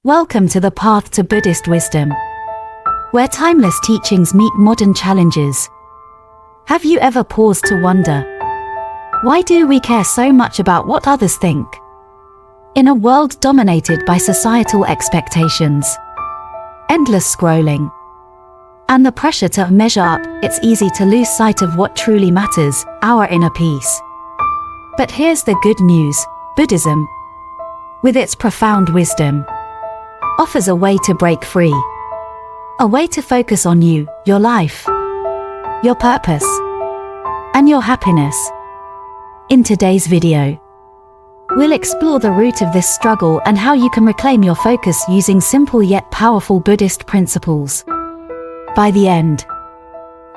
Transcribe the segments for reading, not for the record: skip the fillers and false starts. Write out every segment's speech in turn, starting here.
Welcome to the path to Buddhist wisdom, where timeless teachings meet modern challenges. Have you ever paused to wonder, why do we care so much about what others think? In a world dominated by societal expectations, endless scrolling, and the pressure to measure up, it's easy to lose sight of what truly matters, our inner peace. But here's the good news: Buddhism, with its profound wisdom, offers a way to break free. A way to focus on you, your life, your purpose, and your happiness. In today's video, we'll explore the root of this struggle and how you can reclaim your focus using simple yet powerful Buddhist principles. By the end,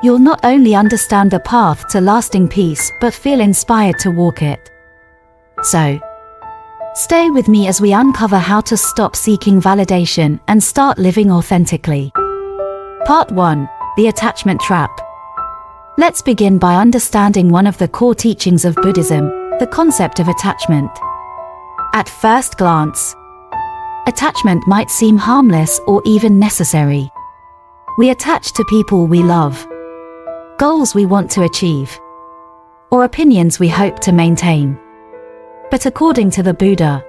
you'll not only understand the path to lasting peace but feel inspired to walk it. So, stay with me as we uncover how to stop seeking validation and start living authentically. Part 1: The Attachment Trap. Let's begin by understanding one of the core teachings of Buddhism, the concept of attachment. At first glance, attachment might seem harmless or even necessary. We attach to people we love, goals we want to achieve, or opinions we hope to maintain. But according to the Buddha,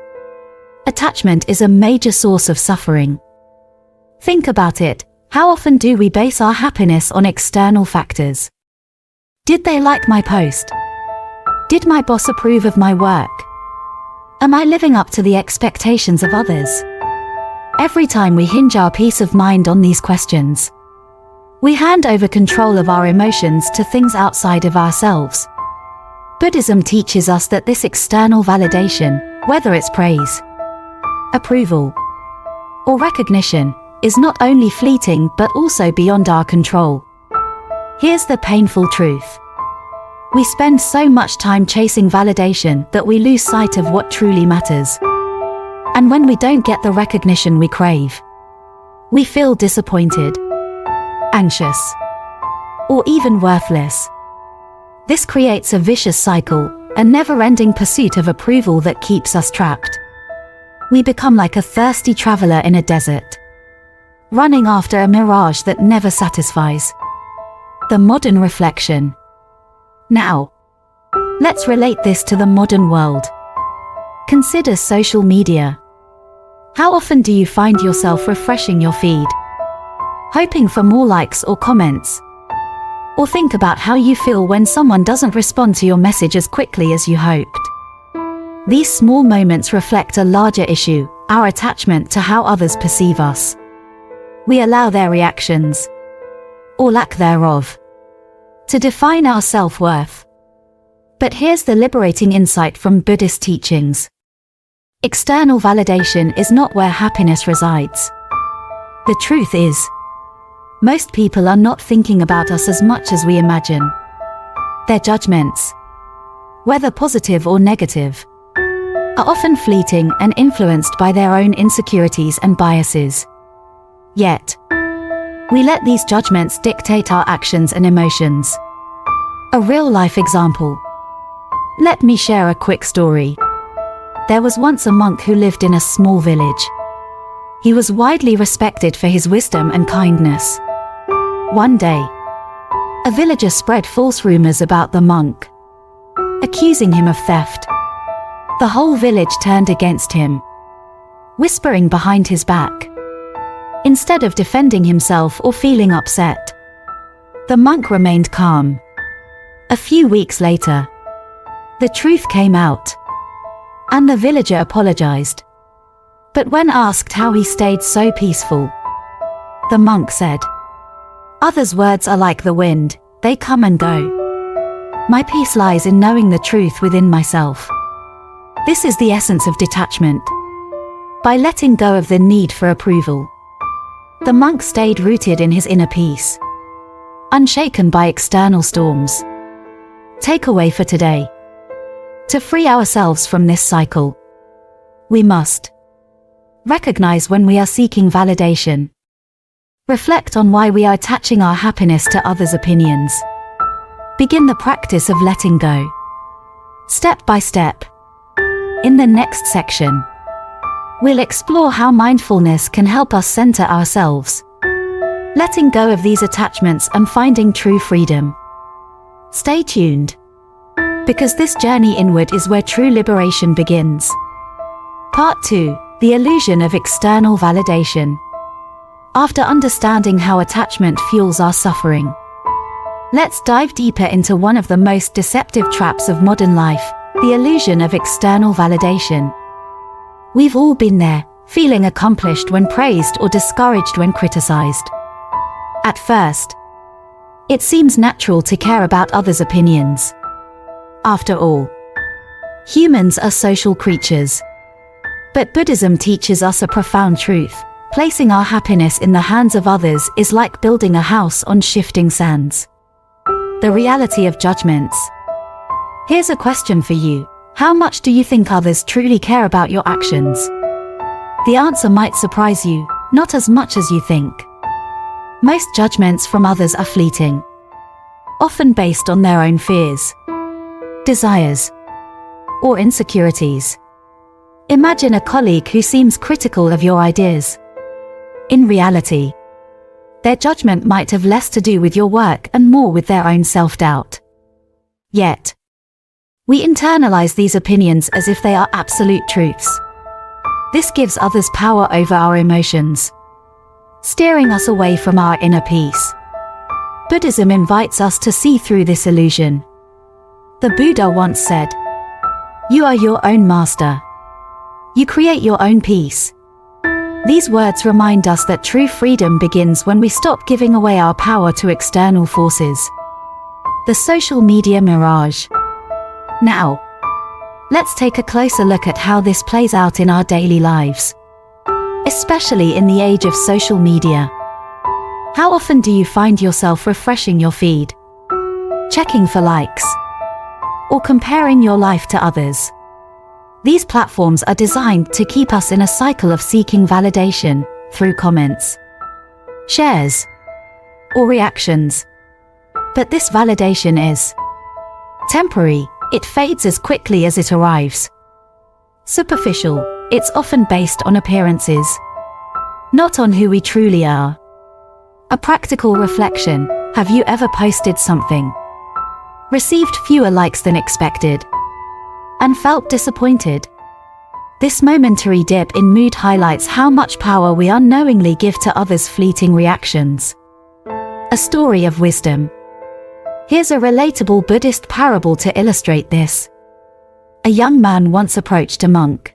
attachment is a major source of suffering. Think about it: how often do we base our happiness on external factors? Did they like my post? Did my boss approve of my work? Am I living up to the expectations of others? Every time we hinge our peace of mind on these questions, we hand over control of our emotions to things outside of ourselves. Buddhism teaches us that this external validation, whether it's praise, approval, or recognition, is not only fleeting but also beyond our control. Here's the painful truth: we spend so much time chasing validation that we lose sight of what truly matters. And when we don't get the recognition we crave, we feel disappointed, anxious, or even worthless. This creates a vicious cycle, a never-ending pursuit of approval that keeps us trapped. We become like a thirsty traveler in a desert, running after a mirage that never satisfies. The modern reflection. Now, let's relate this to the modern world. Consider social media. How often do you find yourself refreshing your feed, hoping for more likes or comments? Or think about how you feel when someone doesn't respond to your message as quickly as you hoped. These small moments reflect a larger issue: our attachment to how others perceive us. We allow their reactions, or lack thereof, to define our self-worth. But here's the liberating insight from Buddhist teachings: external validation is not where happiness resides. The truth is, most people are not thinking about us as much as we imagine. Their judgments, whether positive or negative, are often fleeting and influenced by their own insecurities and biases. Yet, we let these judgments dictate our actions and emotions. A real-life example. Let me share a quick story. There was once a monk who lived in a small village. He was widely respected for his wisdom and kindness. One day, a villager spread false rumors about the monk, accusing him of theft. The whole village turned against him, whispering behind his back. Instead of defending himself or feeling upset, the monk remained calm. A few weeks later, the truth came out, and the villager apologized. But when asked how he stayed so peaceful, the monk said, "Others' words are like the wind, they come and go. My peace lies in knowing the truth within myself." This is the essence of detachment. By letting go of the need for approval, the monk stayed rooted in his inner peace, unshaken by external storms. Takeaway for today: to free ourselves from this cycle, we must recognize when we are seeking validation, reflect on why we are attaching our happiness to others' opinions, begin the practice of letting go, step by step. In the next section, We'll explore how mindfulness can help us center ourselves, letting go of these attachments and finding true freedom. Stay tuned, because this journey inward is where true liberation begins. Part 2: The illusion of external validation. After understanding how attachment fuels our suffering, let's dive deeper into one of the most deceptive traps of modern life: the illusion of external validation. We've all been there, feeling accomplished when praised or discouraged when criticized. At first, it seems natural to care about others' opinions. After all, humans are social creatures. But Buddhism teaches us a profound truth: placing our happiness in the hands of others is like building a house on shifting sands. The reality of judgments. Here's a question for you: how much do you think others truly care about your actions? The answer might surprise you: not as much as you think. Most judgments from others are fleeting, often based on their own fears, desires, or insecurities. Imagine a colleague who seems critical of your ideas. In reality, their judgment might have less to do with your work and more with their own self-doubt. Yet, we internalize these opinions as if they are absolute truths. This gives others power over our emotions, steering us away from our inner peace. Buddhism invites us to see through this illusion. The Buddha once said, "You are your own master. You create your own peace." These words remind us that true freedom begins when we stop giving away our power to external forces. The social media mirage. Now, let's take a closer look at how this plays out in our daily lives, especially in the age of social media. How often do you find yourself refreshing your feed, checking for likes, or comparing your life to others? These platforms are designed to keep us in a cycle of seeking validation through comments, shares, or reactions. But this validation is temporary. It fades as quickly as it arrives. Superficial. It's often based on appearances, not on who we truly are. A practical reflection: have you ever posted something, received fewer likes than expected, and felt disappointed? This momentary dip in mood highlights how much power we unknowingly give to others' fleeting reactions. A story of wisdom. Here's a relatable Buddhist parable to illustrate this. A young man once approached a monk,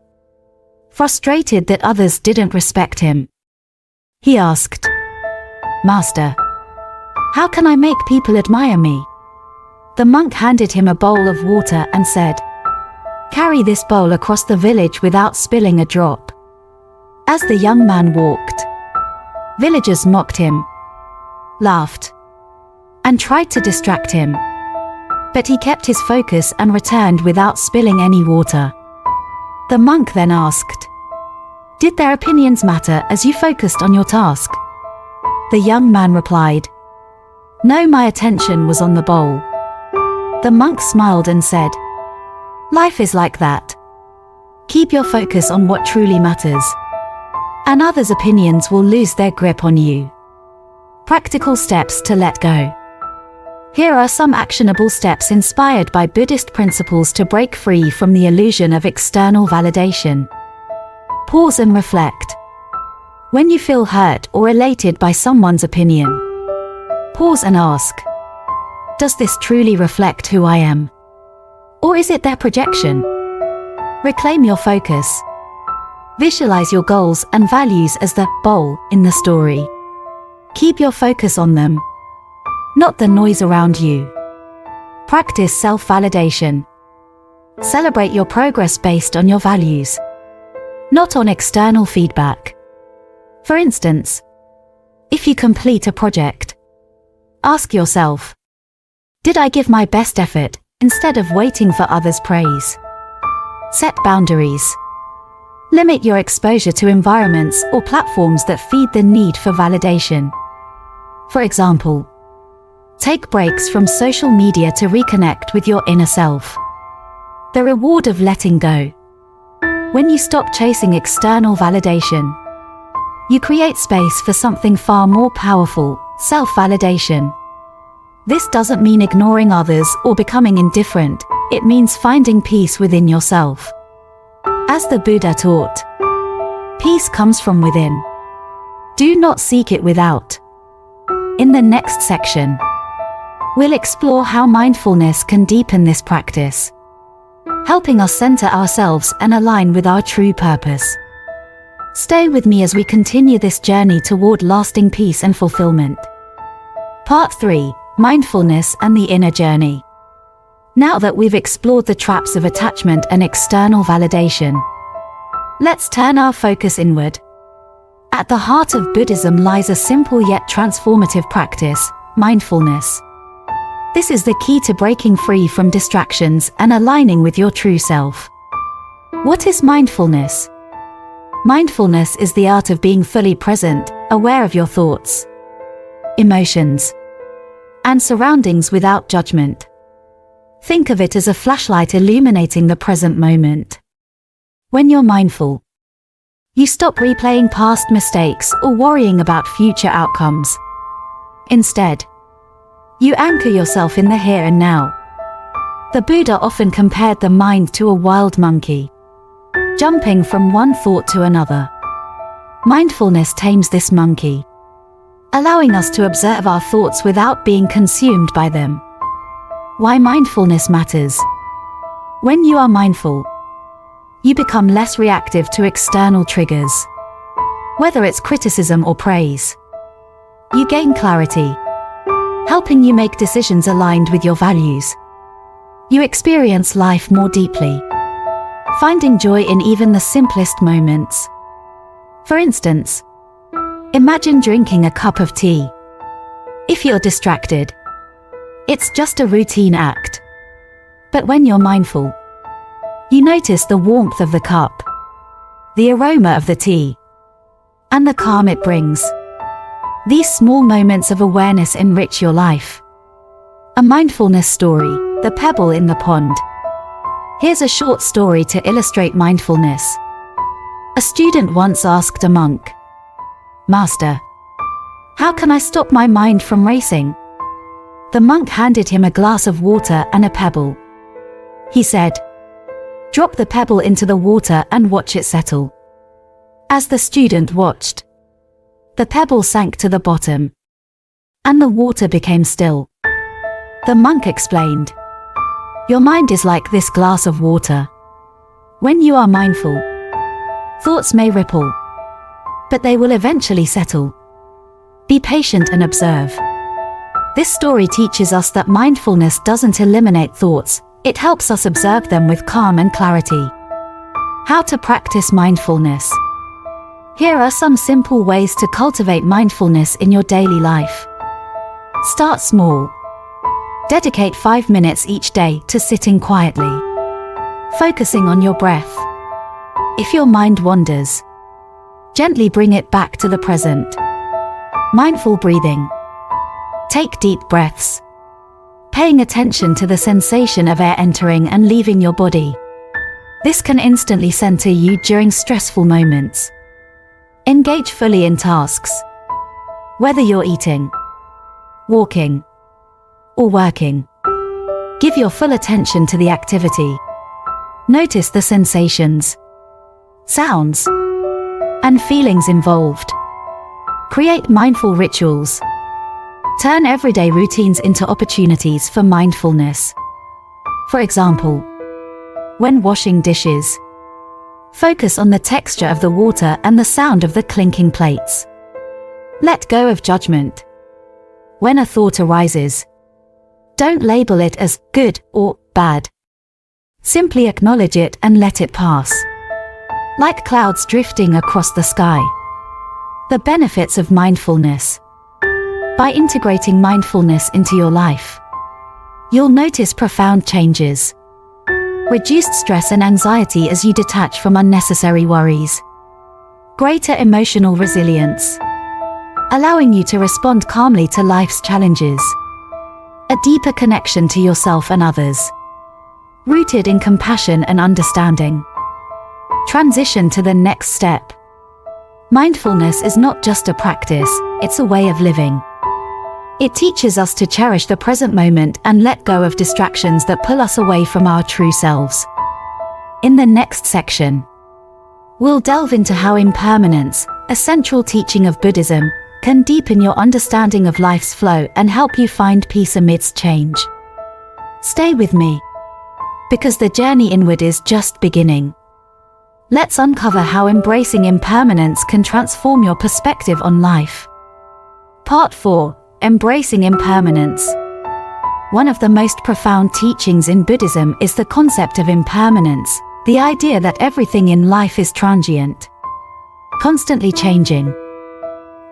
frustrated that others didn't respect him. He asked, "Master, how can I make people admire me?" The monk handed him a bowl of water and said, "Carry this bowl across the village without spilling a drop." As the young man walked, villagers mocked him, laughed, and tried to distract him. But he kept his focus and returned without spilling any water. The monk then asked, "Did their opinions matter as you focused on your task?" The young man replied, "No, my attention was on the bowl." The monk smiled and said, "Life is like that. Keep your focus on what truly matters, and others' opinions will lose their grip on you." Practical steps to let go. Here are some actionable steps inspired by Buddhist principles to break free from the illusion of external validation. Pause and reflect. When you feel hurt or elated by someone's opinion, pause and ask, "Does this truly reflect who I am? Or is it their projection?" Reclaim your focus. Visualize your goals and values as the bowl in the story. Keep your focus on them, not the noise around you. Practice self-validation. Celebrate your progress based on your values, not on external feedback. For instance, if you complete a project, ask yourself, "Did I give my best effort?" instead of waiting for others' praise. Set boundaries. Limit your exposure to environments or platforms that feed the need for validation. For example, take breaks from social media to reconnect with your inner self. The reward of letting go. When you stop chasing external validation, you create space for something far more powerful, self-validation. This doesn't mean ignoring others or becoming indifferent, it means finding peace within yourself. As the Buddha taught, peace comes from within. Do not seek it without. In the next section, we'll explore how mindfulness can deepen this practice, helping us center ourselves and align with our true purpose. Stay with me as we continue this journey toward lasting peace and fulfillment. Part 3: Mindfulness and the Inner Journey. Now that we've explored the traps of attachment and external validation, let's turn our focus inward. At the heart of Buddhism lies a simple yet transformative practice: mindfulness. This is the key to breaking free from distractions and aligning with your true self. What is mindfulness? Mindfulness is the art of being fully present, aware of your thoughts, emotions, and surroundings without judgment. Think of it as a flashlight illuminating the present moment. When you're mindful, you stop replaying past mistakes or worrying about future outcomes. Instead, you anchor yourself in the here and now. The Buddha often compared the mind to a wild monkey, jumping from one thought to another. Mindfulness tames this monkey, allowing us to observe our thoughts without being consumed by them. Why mindfulness matters? When you are mindful, you become less reactive to external triggers. Whether it's criticism or praise, you gain clarity, helping you make decisions aligned with your values. You experience life more deeply, finding joy in even the simplest moments. For instance, imagine drinking a cup of tea. If you're distracted, it's just a routine act. But when you're mindful, you notice the warmth of the cup, the aroma of the tea, and the calm it brings. These small moments of awareness enrich your life. A mindfulness story: the pebble in the pond. Here's a short story to illustrate mindfulness. A student once asked a monk, "Master, how can I stop my mind from racing?" The monk handed him a glass of water and a pebble. He said, "Drop the pebble into the water and watch it settle." As the student watched, the pebble sank to the bottom, and the water became still. The monk explained, "Your mind is like this glass of water. When you are mindful, thoughts may ripple, but they will eventually settle. Be patient and observe." This story teaches us that mindfulness doesn't eliminate thoughts, it helps us observe them with calm and clarity. How to practice mindfulness? Here are some simple ways to cultivate mindfulness in your daily life. Start small. Dedicate 5 minutes each day to sitting quietly, focusing on your breath. If your mind wanders, gently bring it back to the present. Mindful breathing. Take deep breaths, paying attention to the sensation of air entering and leaving your body. This can instantly center you during stressful moments. Engage fully in tasks. Whether you're eating, walking, or working, give your full attention to the activity. Notice the sensations, sounds, and feelings involved. Create mindful rituals. Turn everyday routines into opportunities for mindfulness. For example, when washing dishes, focus on the texture of the water and the sound of the clinking plates. Let go of judgment. When a thought arises, don't label it as good or bad. Simply acknowledge it and let it pass, like clouds drifting across the sky. The benefits of mindfulness. By integrating mindfulness into your life, you'll notice profound changes. Reduced stress and anxiety as you detach from unnecessary worries. Greater emotional resilience, allowing you to respond calmly to life's challenges. A deeper connection to yourself and others, rooted in compassion and understanding. Transition to the next step. Mindfulness is not just a practice, it's a way of living. It teaches us to cherish the present moment and let go of distractions that pull us away from our true selves. In the next section, we'll delve into how impermanence, a central teaching of Buddhism, can deepen your understanding of life's flow and help you find peace amidst change. Stay with me, because the journey inward is just beginning. Let's uncover how embracing impermanence can transform your perspective on life. Part 4. Embracing impermanence. One of the most profound teachings in Buddhism is the concept of impermanence, the idea that everything in life is transient, constantly changing.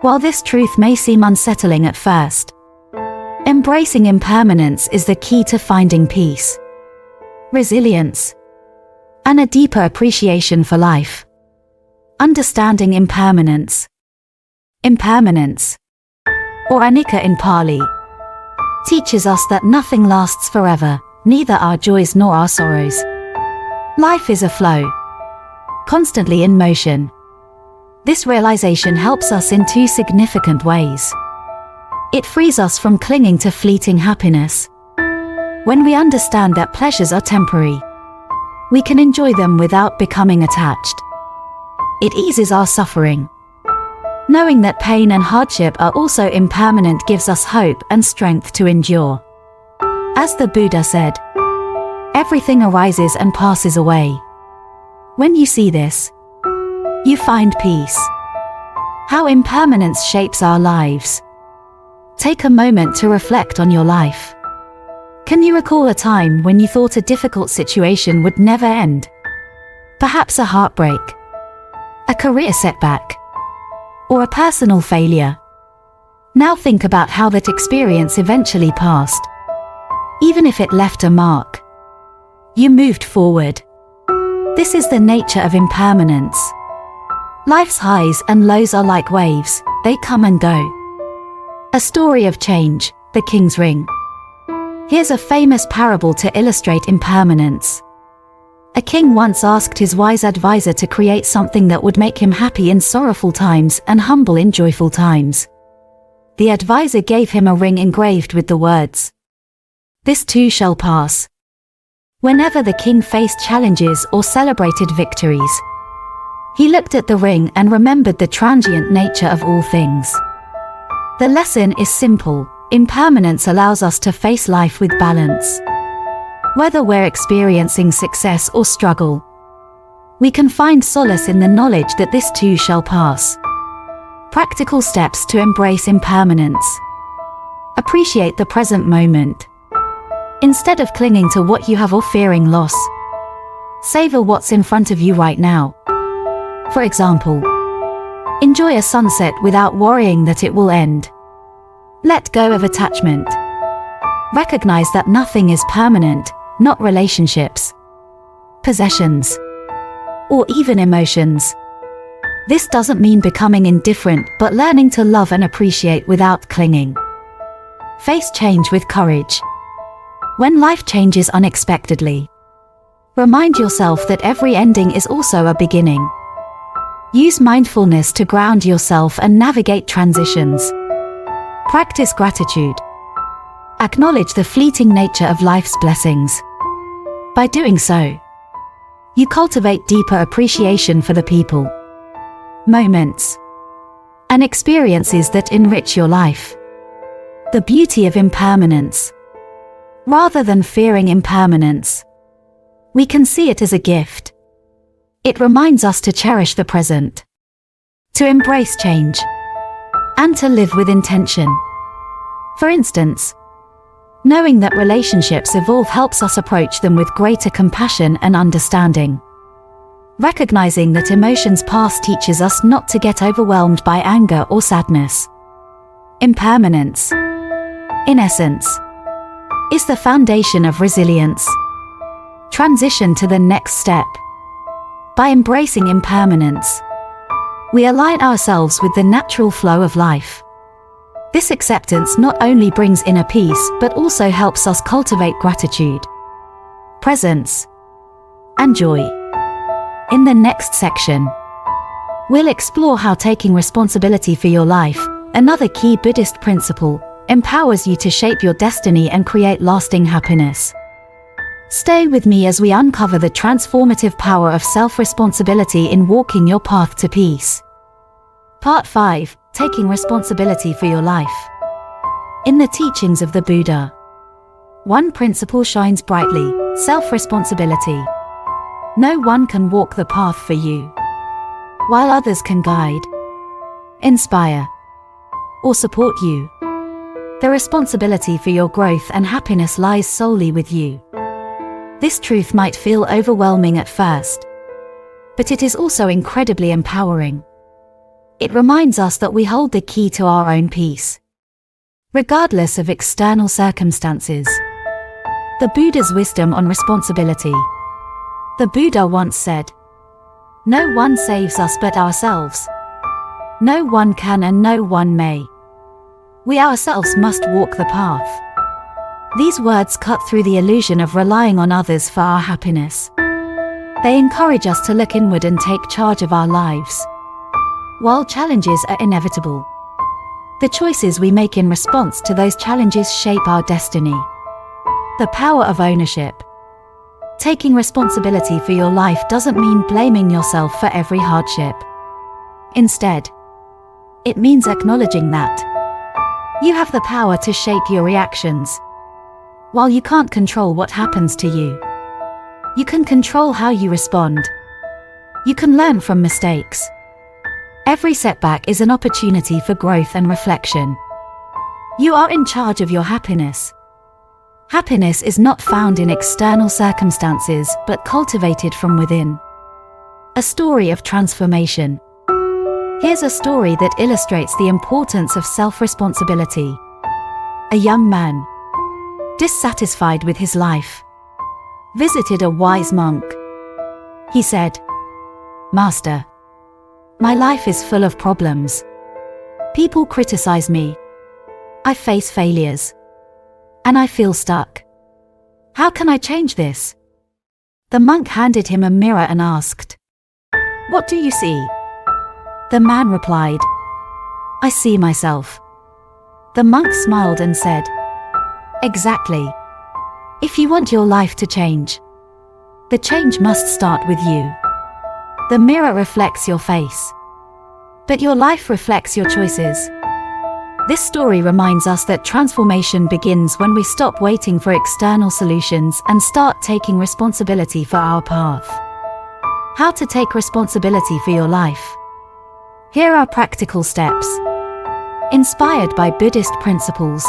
While this truth may seem unsettling at first, embracing impermanence is the key to finding peace, resilience, and a deeper appreciation for life. Understanding impermanence. Impermanence, or anicca in Pali, teaches us that nothing lasts forever, neither our joys nor our sorrows. Life is a flow, constantly in motion. This realization helps us in two significant ways. It frees us from clinging to fleeting happiness. When we understand that pleasures are temporary, we can enjoy them without becoming attached. It eases our suffering. Knowing that pain and hardship are also impermanent gives us hope and strength to endure. As the Buddha said, everything arises and passes away. When you see this, you find peace. How impermanence shapes our lives. Take a moment to reflect on your life. Can you recall a time when you thought a difficult situation would never end? Perhaps a heartbreak, a career setback, or a personal failure. Now think about how that experience eventually passed. Even if it left a mark, you moved forward. This is the nature of impermanence. Life's highs and lows are like waves, they come and go. A story of change, The King's Ring. Here's a famous parable to illustrate impermanence. A king once asked his wise advisor to create something that would make him happy in sorrowful times and humble in joyful times. The advisor gave him a ring engraved with the words, "This too shall pass." Whenever the king faced challenges or celebrated victories, he looked at the ring and remembered the transient nature of all things. The lesson is simple: impermanence allows us to face life with balance. Whether we're experiencing success or struggle, we can find solace in the knowledge that this too shall pass. Practical steps to embrace impermanence. Appreciate the present moment. Instead of clinging to what you have or fearing loss, savor what's in front of you right now. For example, enjoy a sunset without worrying that it will end. Let go of attachment. Recognize that nothing is permanent, not relationships, possessions, or even emotions. This doesn't mean becoming indifferent, but learning to love and appreciate without clinging. Face change with courage. When life changes unexpectedly, remind yourself that every ending is also a beginning. Use mindfulness to ground yourself and navigate transitions. Practice gratitude. Acknowledge the fleeting nature of life's blessings. By doing so, you cultivate deeper appreciation for the people, moments, and experiences that enrich your life. The beauty of impermanence. Rather than fearing impermanence, we can see it as a gift. It reminds us to cherish the present, to embrace change, and to live with intention. For instance, knowing that relationships evolve helps us approach them with greater compassion and understanding. Recognizing that emotions pass teaches us not to get overwhelmed by anger or sadness. Impermanence, in essence, is the foundation of resilience. Transition to the next step. By embracing impermanence, we align ourselves with the natural flow of life. This acceptance not only brings inner peace but also helps us cultivate gratitude, presence, and joy. In the next section, we'll explore how taking responsibility for your life, another key Buddhist principle, empowers you to shape your destiny and create lasting happiness. Stay with me as we uncover the transformative power of self-responsibility in walking your path to peace. Part 5. Taking responsibility for your life. In the teachings of the Buddha, one principle shines brightly: self-responsibility. No one can walk the path for you, while others can guide, inspire, or support you. The responsibility for your growth and happiness lies solely with you. This truth might feel overwhelming at first, but it is also incredibly empowering. It reminds us that we hold the key to our own peace, regardless of external circumstances. The Buddha's wisdom on responsibility. The Buddha once said, "No one saves us but ourselves. No one can and no one may. We ourselves must walk the path." These words cut through the illusion of relying on others for our happiness. They encourage us to look inward and take charge of our lives. While challenges are inevitable, the choices we make in response to those challenges shape our destiny. The power of ownership. Taking responsibility for your life doesn't mean blaming yourself for every hardship. Instead, it means acknowledging that you have the power to shape your reactions. While you can't control what happens to you, you can control how you respond. You can learn from mistakes. Every setback is an opportunity for growth and reflection. You are in charge of your happiness. Happiness is not found in external circumstances, but cultivated from within. A story of transformation. Here's a story that illustrates the importance of self-responsibility. A young man, dissatisfied with his life, visited a wise monk. He said, "Master, my life is full of problems. People criticize me. I face failures, and I feel stuck. How can I change this?" The monk handed him a mirror and asked, "What do you see?" The man replied, "I see myself." The monk smiled and said, "Exactly. If you want your life to change, the change must start with you. The mirror reflects your face, but your life reflects your choices." This story reminds us that transformation begins when we stop waiting for external solutions and start taking responsibility for our path. How to take responsibility for your life. Here are practical steps, inspired by Buddhist principles.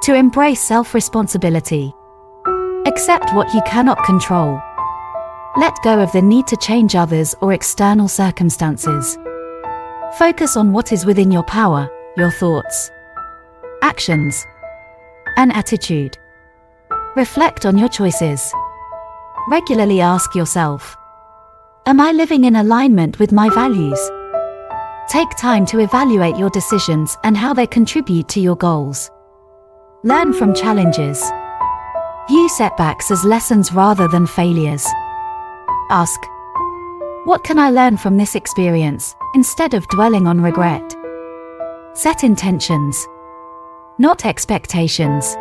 To embrace self-responsibility. Accept what you cannot control. Let go of the need to change others or external circumstances. Focus on what is within your power, your thoughts, actions, and attitude. Reflect on your choices. Regularly ask yourself, "Am I living in alignment with my values?" Take time to evaluate your decisions and how they contribute to your goals. Learn from challenges. View setbacks as lessons rather than failures. Ask, "What can I learn from this experience?" instead of dwelling on regret. Set intentions, not expectations.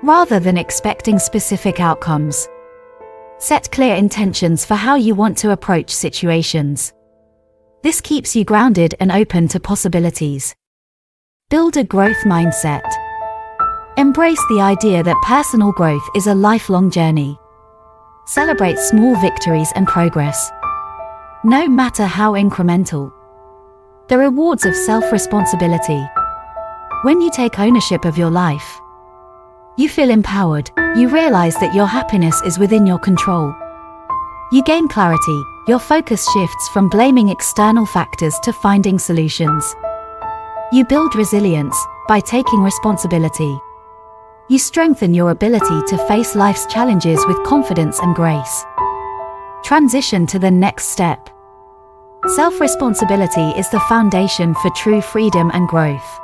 Rather than expecting specific outcomes, set clear intentions for how you want to approach situations. This keeps you grounded and open to possibilities. Build a growth mindset. Embrace the idea that personal growth is a lifelong journey. Celebrate small victories and progress, no matter how incremental. The rewards of self-responsibility. When you take ownership of your life, you feel empowered. You realize that your happiness is within your control. You gain clarity. Your focus shifts from blaming external factors to finding solutions. You build resilience by taking responsibility. You strengthen your ability to face life's challenges with confidence and grace. Transition to the next step. Self-responsibility is the foundation for true freedom and growth.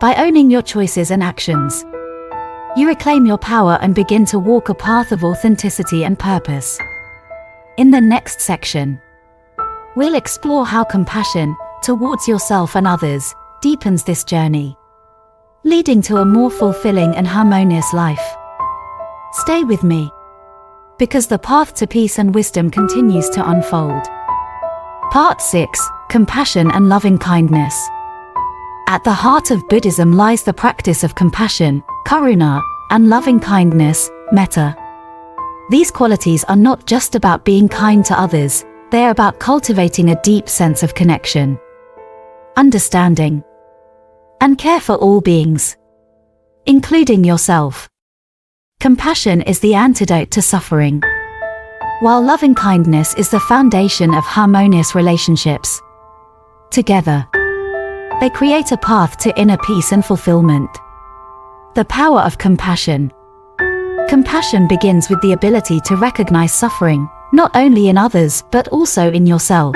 By owning your choices and actions, you reclaim your power and begin to walk a path of authenticity and purpose. In the next section, we'll explore how compassion towards yourself and others deepens this journey, leading to a more fulfilling and harmonious life. Stay with me, because the path to peace and wisdom continues to unfold. Part 6: Compassion and Loving Kindness. At the heart of Buddhism lies the practice of compassion, karuna, and loving kindness, metta. These qualities are not just about being kind to others, they are about cultivating a deep sense of connection, understanding, and care for all beings, including yourself. Compassion is the antidote to suffering, while loving kindness is the foundation of harmonious relationships. Together, they create a path to inner peace and fulfillment. The power of compassion. Compassion begins with the ability to recognize suffering, not only in others but also in yourself.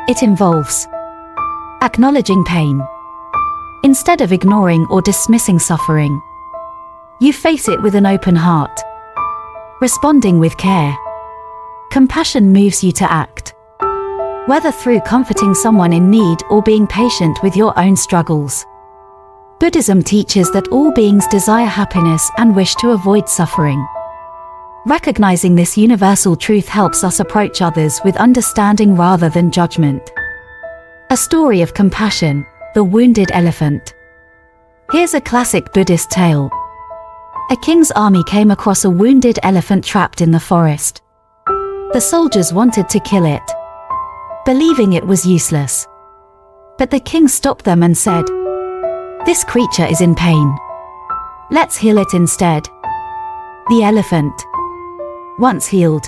It involves acknowledging pain. Instead of ignoring or dismissing suffering, you face it with an open heart, responding with care. Compassion moves you to act, whether through comforting someone in need or being patient with your own struggles. Buddhism teaches that all beings desire happiness and wish to avoid suffering. Recognizing this universal truth helps us approach others with understanding rather than judgment. A story of compassion: the wounded elephant. Here's a classic Buddhist tale. A king's army came across a wounded elephant trapped in the forest. The soldiers wanted to kill it, believing it was useless. But the king stopped them and said, "This creature is in pain. Let's heal it instead." The elephant, once healed,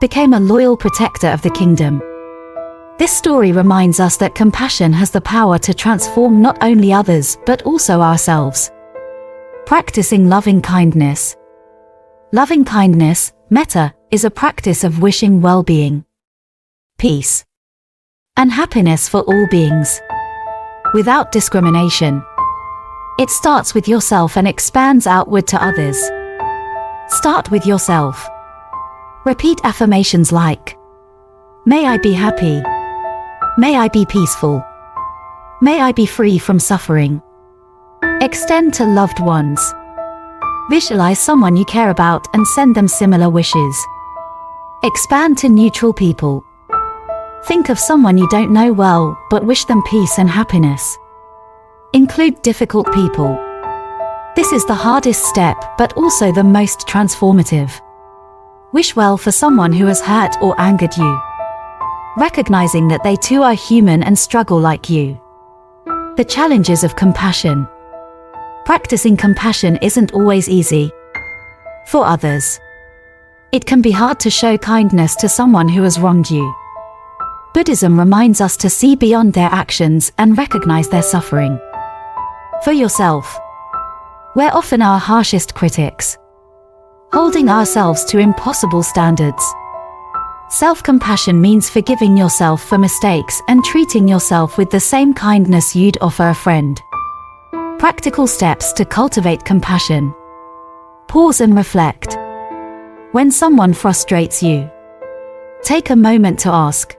became a loyal protector of the kingdom. This story reminds us that compassion has the power to transform not only others but also ourselves. Practicing loving kindness. Loving kindness, metta, is a practice of wishing well-being, peace, and happiness for all beings, without discrimination. It starts with yourself and expands outward to others. Start with yourself. Repeat affirmations like, "May I be happy. May I be peaceful. May I be free from suffering." Extend to loved ones. Visualize someone you care about and send them similar wishes. Expand to neutral people. Think of someone you don't know well, but wish them peace and happiness. Include difficult people. This is the hardest step, but also the most transformative. Wish well for someone who has hurt or angered you, recognizing that they too are human and struggle like you. The challenges of compassion. Practicing compassion isn't always easy. For others, it can be hard to show kindness to someone who has wronged you. Buddhism reminds us to see beyond their actions and recognize their suffering. For yourself, we're often our harshest critics, holding ourselves to impossible standards. Self-compassion means forgiving yourself for mistakes and treating yourself with the same kindness you'd offer a friend. Practical steps to cultivate compassion. Pause and reflect. When someone frustrates you, take a moment to ask,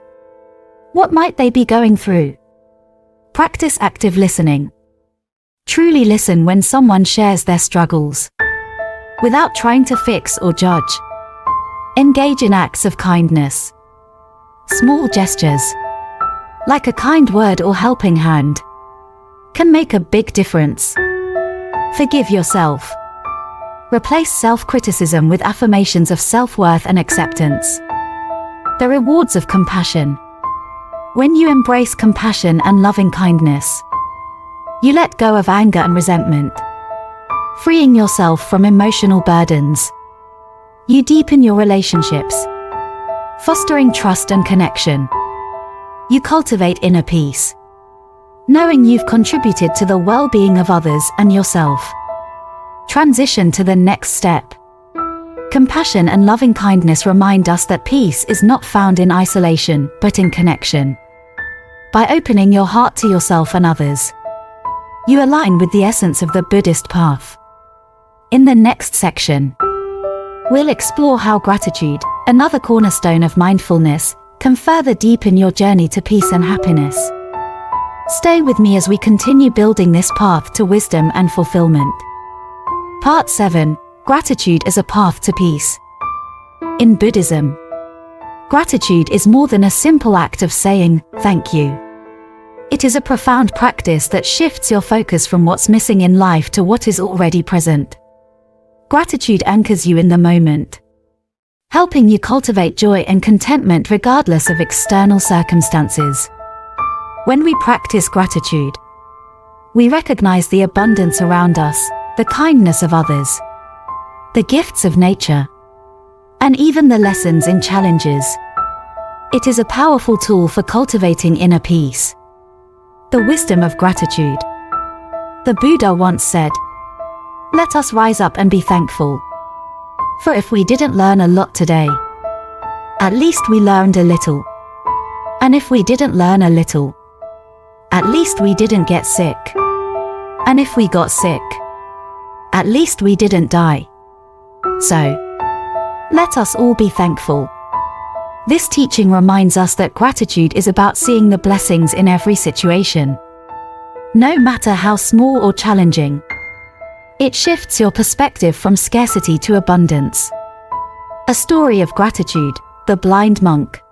what might they be going through? Practice active listening. Truly listen when someone shares their struggles, without trying to fix or judge. Engage in acts of kindness. Small gestures, like a kind word or helping hand, can make a big difference. Forgive yourself. Replace self-criticism with affirmations of self-worth and acceptance. The rewards of compassion. When you embrace compassion and loving kindness, you let go of anger and resentment, freeing yourself from emotional burdens. You deepen your relationships, fostering trust and connection. You cultivate inner peace, knowing you've contributed to the well-being of others and yourself. Transition to the next step. Compassion and loving kindness remind us that peace is not found in isolation, but in connection. By opening your heart to yourself and others, you align with the essence of the Buddhist path. In the next section, we'll explore how gratitude, another cornerstone of mindfulness, can further deepen your journey to peace and happiness. Stay with me as we continue building this path to wisdom and fulfillment. Part 7. Gratitude as a path to peace. In Buddhism, gratitude is more than a simple act of saying, "Thank you." It is a profound practice that shifts your focus from what's missing in life to what is already present. Gratitude anchors you in the moment, helping you cultivate joy and contentment regardless of external circumstances. When we practice gratitude, we recognize the abundance around us, the kindness of others, the gifts of nature, and even the lessons in challenges. It is a powerful tool for cultivating inner peace. The wisdom of gratitude. The Buddha once said, "Let us rise up and be thankful. For if we didn't learn a lot today, at least we learned a little. And if we didn't learn a little, at least we didn't get sick. And if we got sick, at least we didn't die. So, let us all be thankful." This teaching reminds us that gratitude is about seeing the blessings in every situation, no matter how small or challenging. It shifts your perspective from scarcity to abundance. A story of gratitude, the blind monk.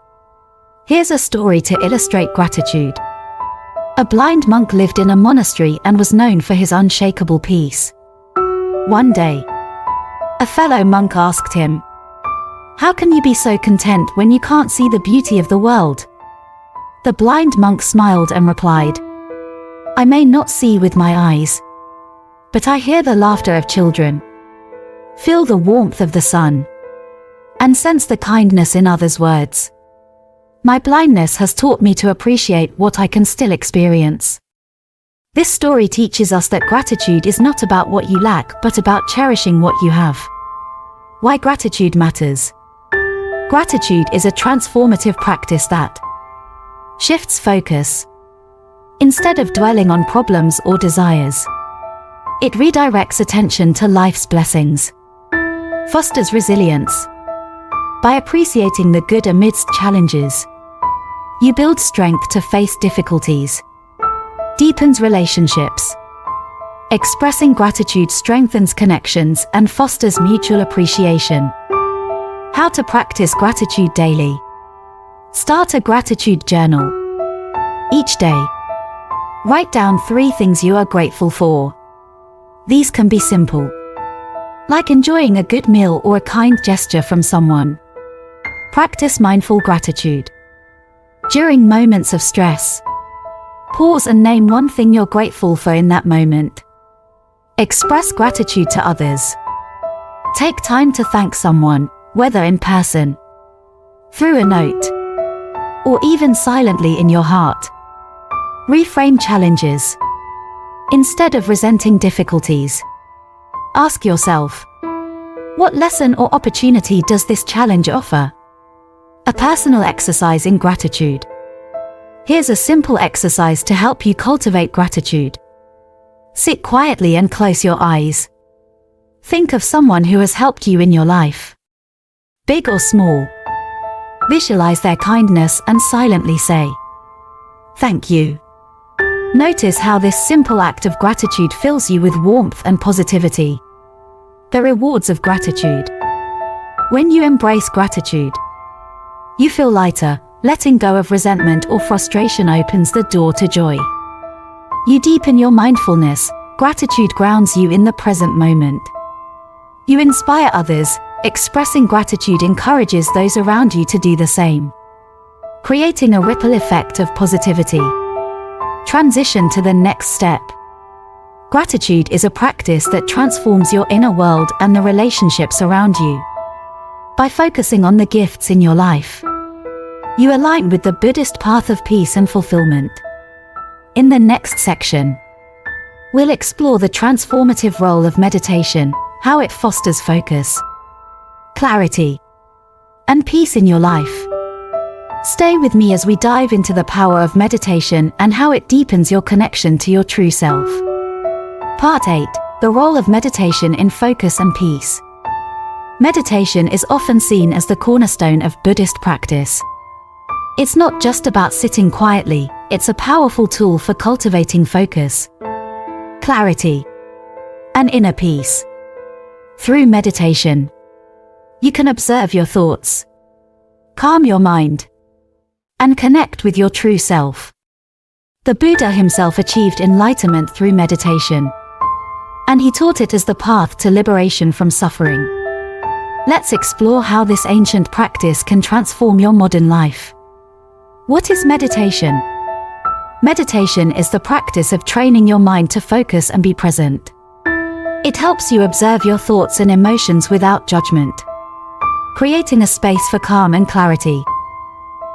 Here's a story to illustrate gratitude. A blind monk lived in a monastery and was known for his unshakable peace. One day, a fellow monk asked him, "How can you be so content when you can't see the beauty of the world?" The blind monk smiled and replied, "I may not see with my eyes, but I hear the laughter of children, feel the warmth of the sun, and sense the kindness in others' words. My blindness has taught me to appreciate what I can still experience." This story teaches us that gratitude is not about what you lack but about cherishing what you have. Why gratitude matters. Gratitude is a transformative practice that shifts focus. Instead of dwelling on problems or desires, it redirects attention to life's blessings. Fosters resilience. By appreciating the good amidst challenges, you build strength to face difficulties. Deepens relationships. Expressing gratitude strengthens connections and fosters mutual appreciation. How to practice gratitude daily. Start a gratitude journal. Each day, write down 3 things you are grateful for. These can be simple, like enjoying a good meal or a kind gesture from someone. Practice mindful gratitude. During moments of stress, pause and name 1 thing you're grateful for in that moment. Express gratitude to others. Take time to thank someone, whether in person, through a note, or even silently in your heart. Reframe challenges. Instead of resenting difficulties, ask yourself, what lesson or opportunity does this challenge offer? A personal exercise in gratitude. Here's a simple exercise to help you cultivate gratitude. Sit quietly and close your eyes. Think of someone who has helped you in your life, big or small. Visualize their kindness and silently say, "Thank you." Notice how this simple act of gratitude fills you with warmth and positivity. The rewards of gratitude. When you embrace gratitude, you feel lighter. Letting go of resentment or frustration opens the door to joy. You deepen your mindfulness. Gratitude grounds you in the present moment. You inspire others. Expressing gratitude encourages those around you to do the same, creating a ripple effect of positivity. Transition to the next step. Gratitude is a practice that transforms your inner world and the relationships around you. By focusing on the gifts in your life, you align with the Buddhist path of peace and fulfillment. In the next section, we'll explore the transformative role of meditation, how it fosters focus, clarity, and peace in your life. Stay with me as we dive into the power of meditation and how it deepens your connection to your true self. Part 8. The role of meditation in focus and peace. Meditation is often seen as the cornerstone of Buddhist practice. It's not just about sitting quietly, it's a powerful tool for cultivating focus, clarity, and inner peace. Through meditation, you can observe your thoughts, calm your mind, and connect with your true self. The Buddha himself achieved enlightenment through meditation, and he taught it as the path to liberation from suffering. Let's explore how this ancient practice can transform your modern life. What is meditation? Meditation is the practice of training your mind to focus and be present. It helps you observe your thoughts and emotions without judgment, creating a space for calm and clarity.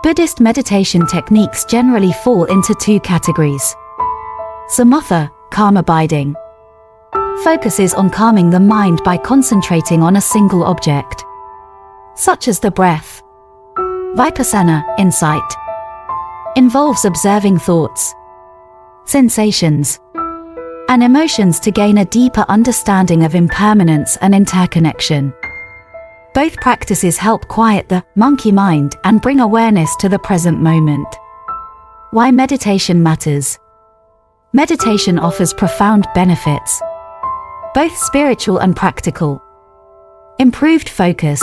Buddhist meditation techniques generally fall into two categories. Samatha, calm abiding, focuses on calming the mind by concentrating on a single object, such as the breath. Vipassana, insight, involves observing thoughts, sensations, and emotions to gain a deeper understanding of impermanence and interconnection. Both practices help quiet the monkey mind and bring awareness to the present moment. Why meditation matters? Meditation offers profound benefits, both spiritual and practical. Improved focus.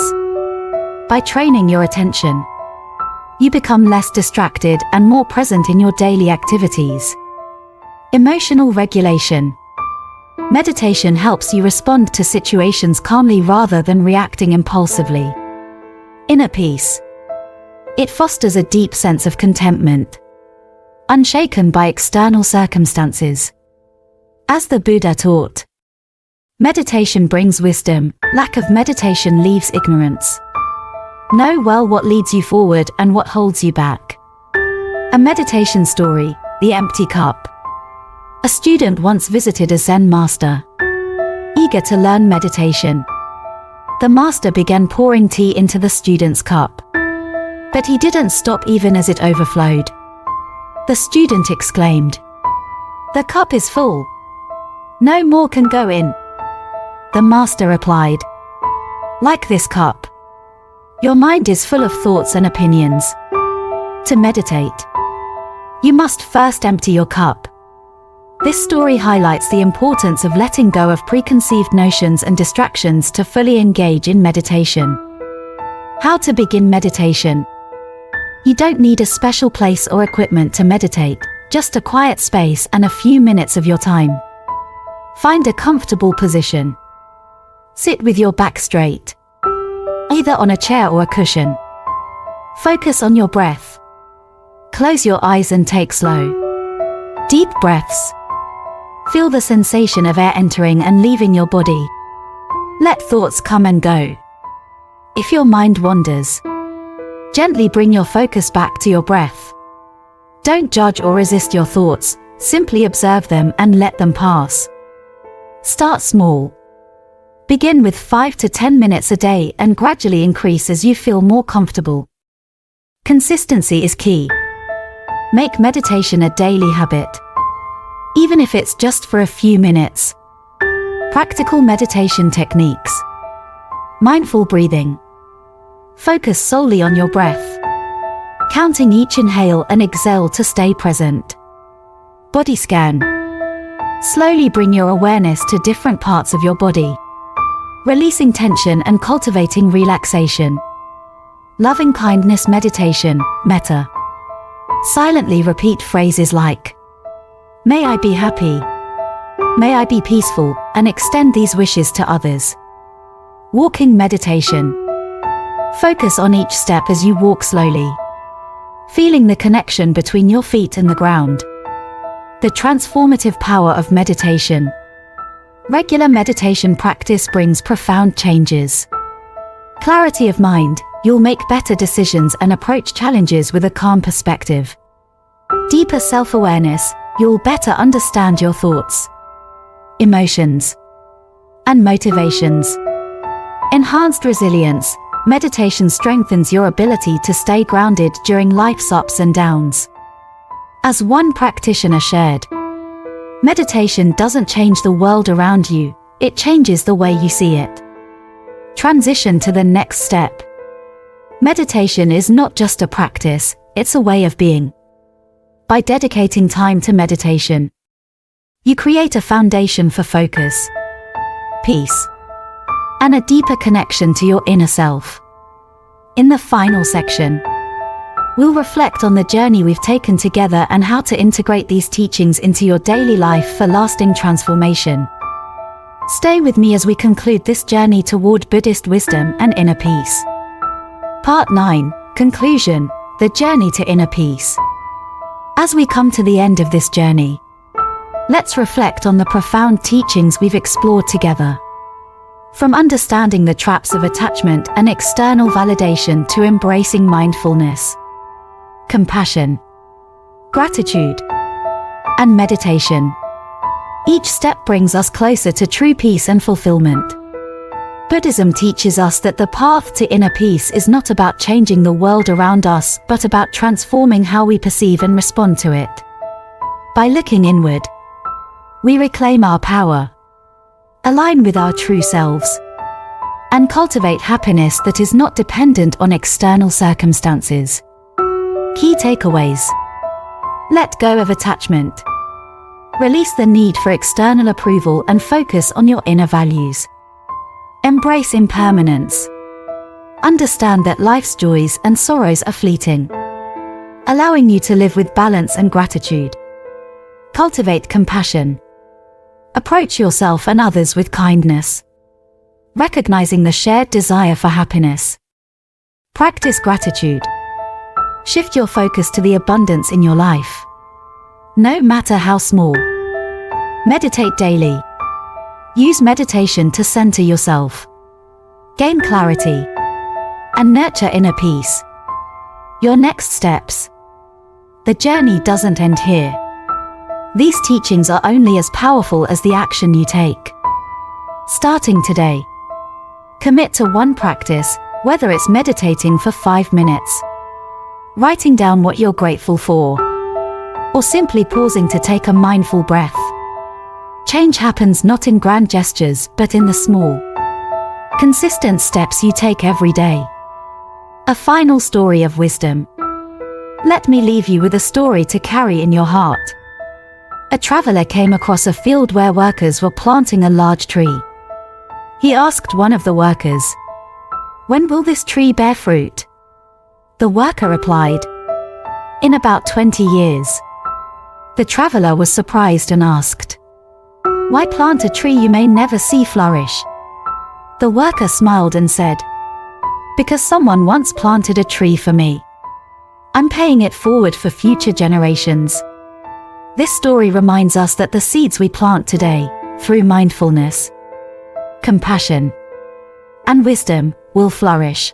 By training your attention, you become less distracted and more present in your daily activities. Emotional regulation. Meditation helps you respond to situations calmly rather than reacting impulsively. Inner peace. It fosters a deep sense of contentment, unshaken by external circumstances. As the Buddha taught, meditation brings wisdom, lack of meditation leaves ignorance. Know well what leads you forward and what holds you back. A meditation story, The Empty Cup. A student once visited a Zen master, eager to learn meditation. The master began pouring tea into the student's cup, but he didn't stop even as it overflowed. The student exclaimed, "The cup is full. No more can go in." The master replied, "Like this cup, your mind is full of thoughts and opinions. To meditate, you must first empty your cup." This story highlights the importance of letting go of preconceived notions and distractions to fully engage in meditation. How to begin meditation? You don't need a special place or equipment to meditate, just a quiet space and a few minutes of your time. Find a comfortable position. Sit with your back straight, either on a chair or a cushion. Focus on your breath. Close your eyes and take slow, deep breaths. Feel the sensation of air entering and leaving your body. Let thoughts come and go. If your mind wanders, gently bring your focus back to your breath. Don't judge or resist your thoughts, simply observe them and let them pass. Start small. Begin with 5 to 10 minutes a day and gradually increase as you feel more comfortable. Consistency is key. Make meditation a daily habit, even if it's just for a few minutes. Practical meditation techniques. Mindful breathing. Focus solely on your breath, counting each inhale and exhale to stay present. Body scan. Slowly bring your awareness to different parts of your body, releasing tension and cultivating relaxation. Loving kindness meditation, metta. Silently repeat phrases like, "May I be happy. May I be peaceful," and extend these wishes to others. Walking meditation. Focus on each step as you walk slowly, feeling the connection between your feet and the ground. The transformative power of meditation. Regular meditation practice brings profound changes. Clarity of mind. You'll make better decisions and approach challenges with a calm perspective. Deeper self-awareness. You'll better understand your thoughts, emotions, and motivations. Enhanced resilience. Meditation strengthens your ability to stay grounded during life's ups and downs. As one practitioner shared, meditation doesn't change the world around you, it changes the way you see it. Transition to the next step. Meditation is not just a practice, it's a way of being. By dedicating time to meditation, you create a foundation for focus, peace, and a deeper connection to your inner self. In the final section, we'll reflect on the journey we've taken together and how to integrate these teachings into your daily life for lasting transformation. Stay with me as we conclude this journey toward Buddhist wisdom and inner peace. Part 9, Conclusion, the journey to inner peace. As we come to the end of this journey, let's reflect on the profound teachings we've explored together. From understanding the traps of attachment and external validation to embracing mindfulness, compassion, gratitude, and meditation. Each step brings us closer to true peace and fulfillment. Buddhism teaches us that the path to inner peace is not about changing the world around us, but about transforming how we perceive and respond to it. By looking inward, we reclaim our power, align with our true selves, and cultivate happiness that is not dependent on external circumstances. Key takeaways. Let go of attachment. Release the need for external approval and focus on your inner values. Embrace impermanence. Understand that life's joys and sorrows are fleeting, allowing you to live with balance and gratitude. Cultivate compassion. Approach yourself and others with kindness, recognizing the shared desire for happiness. Practice gratitude. Shift your focus to the abundance in your life, no matter how small. Meditate daily. Use meditation to center yourself, gain clarity, and nurture inner peace. Your next steps. The journey doesn't end here. These teachings are only as powerful as the action you take. Starting today, commit to one practice, whether it's meditating for 5 minutes, writing down what you're grateful for, or simply pausing to take a mindful breath. Change happens not in grand gestures, but in the small, consistent steps you take every day. A final story of wisdom. Let me leave you with a story to carry in your heart. A traveler came across a field where workers were planting a large tree. He asked one of the workers, "When will this tree bear fruit?" The worker replied, "In about 20 years." The traveler was surprised and asked, "Why plant a tree you may never see flourish?" The worker smiled and said, "Because someone once planted a tree for me. I'm paying it forward for future generations." This story reminds us that the seeds we plant today, through mindfulness, compassion, and wisdom, will flourish,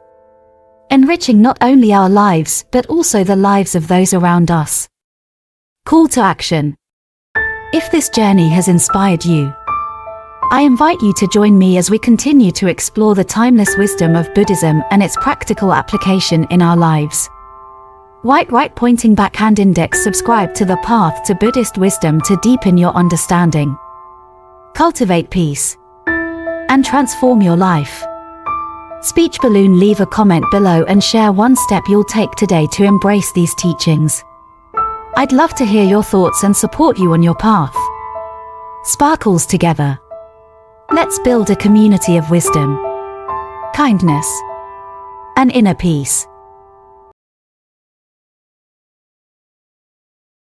enriching not only our lives but also the lives of those around us. Call to action. If this journey has inspired you, I invite you to join me as we continue to explore the timeless wisdom of Buddhism and its practical application in our lives. Right pointing back hand index. Subscribe to the Path to Buddhist Wisdom to deepen your understanding, cultivate peace, and transform your life. Speech balloon. Leave a comment below and share one step you'll take today to embrace these teachings. I'd love to hear your thoughts and support you on your path. Sparkles together. Let's build a community of wisdom, kindness, and inner peace.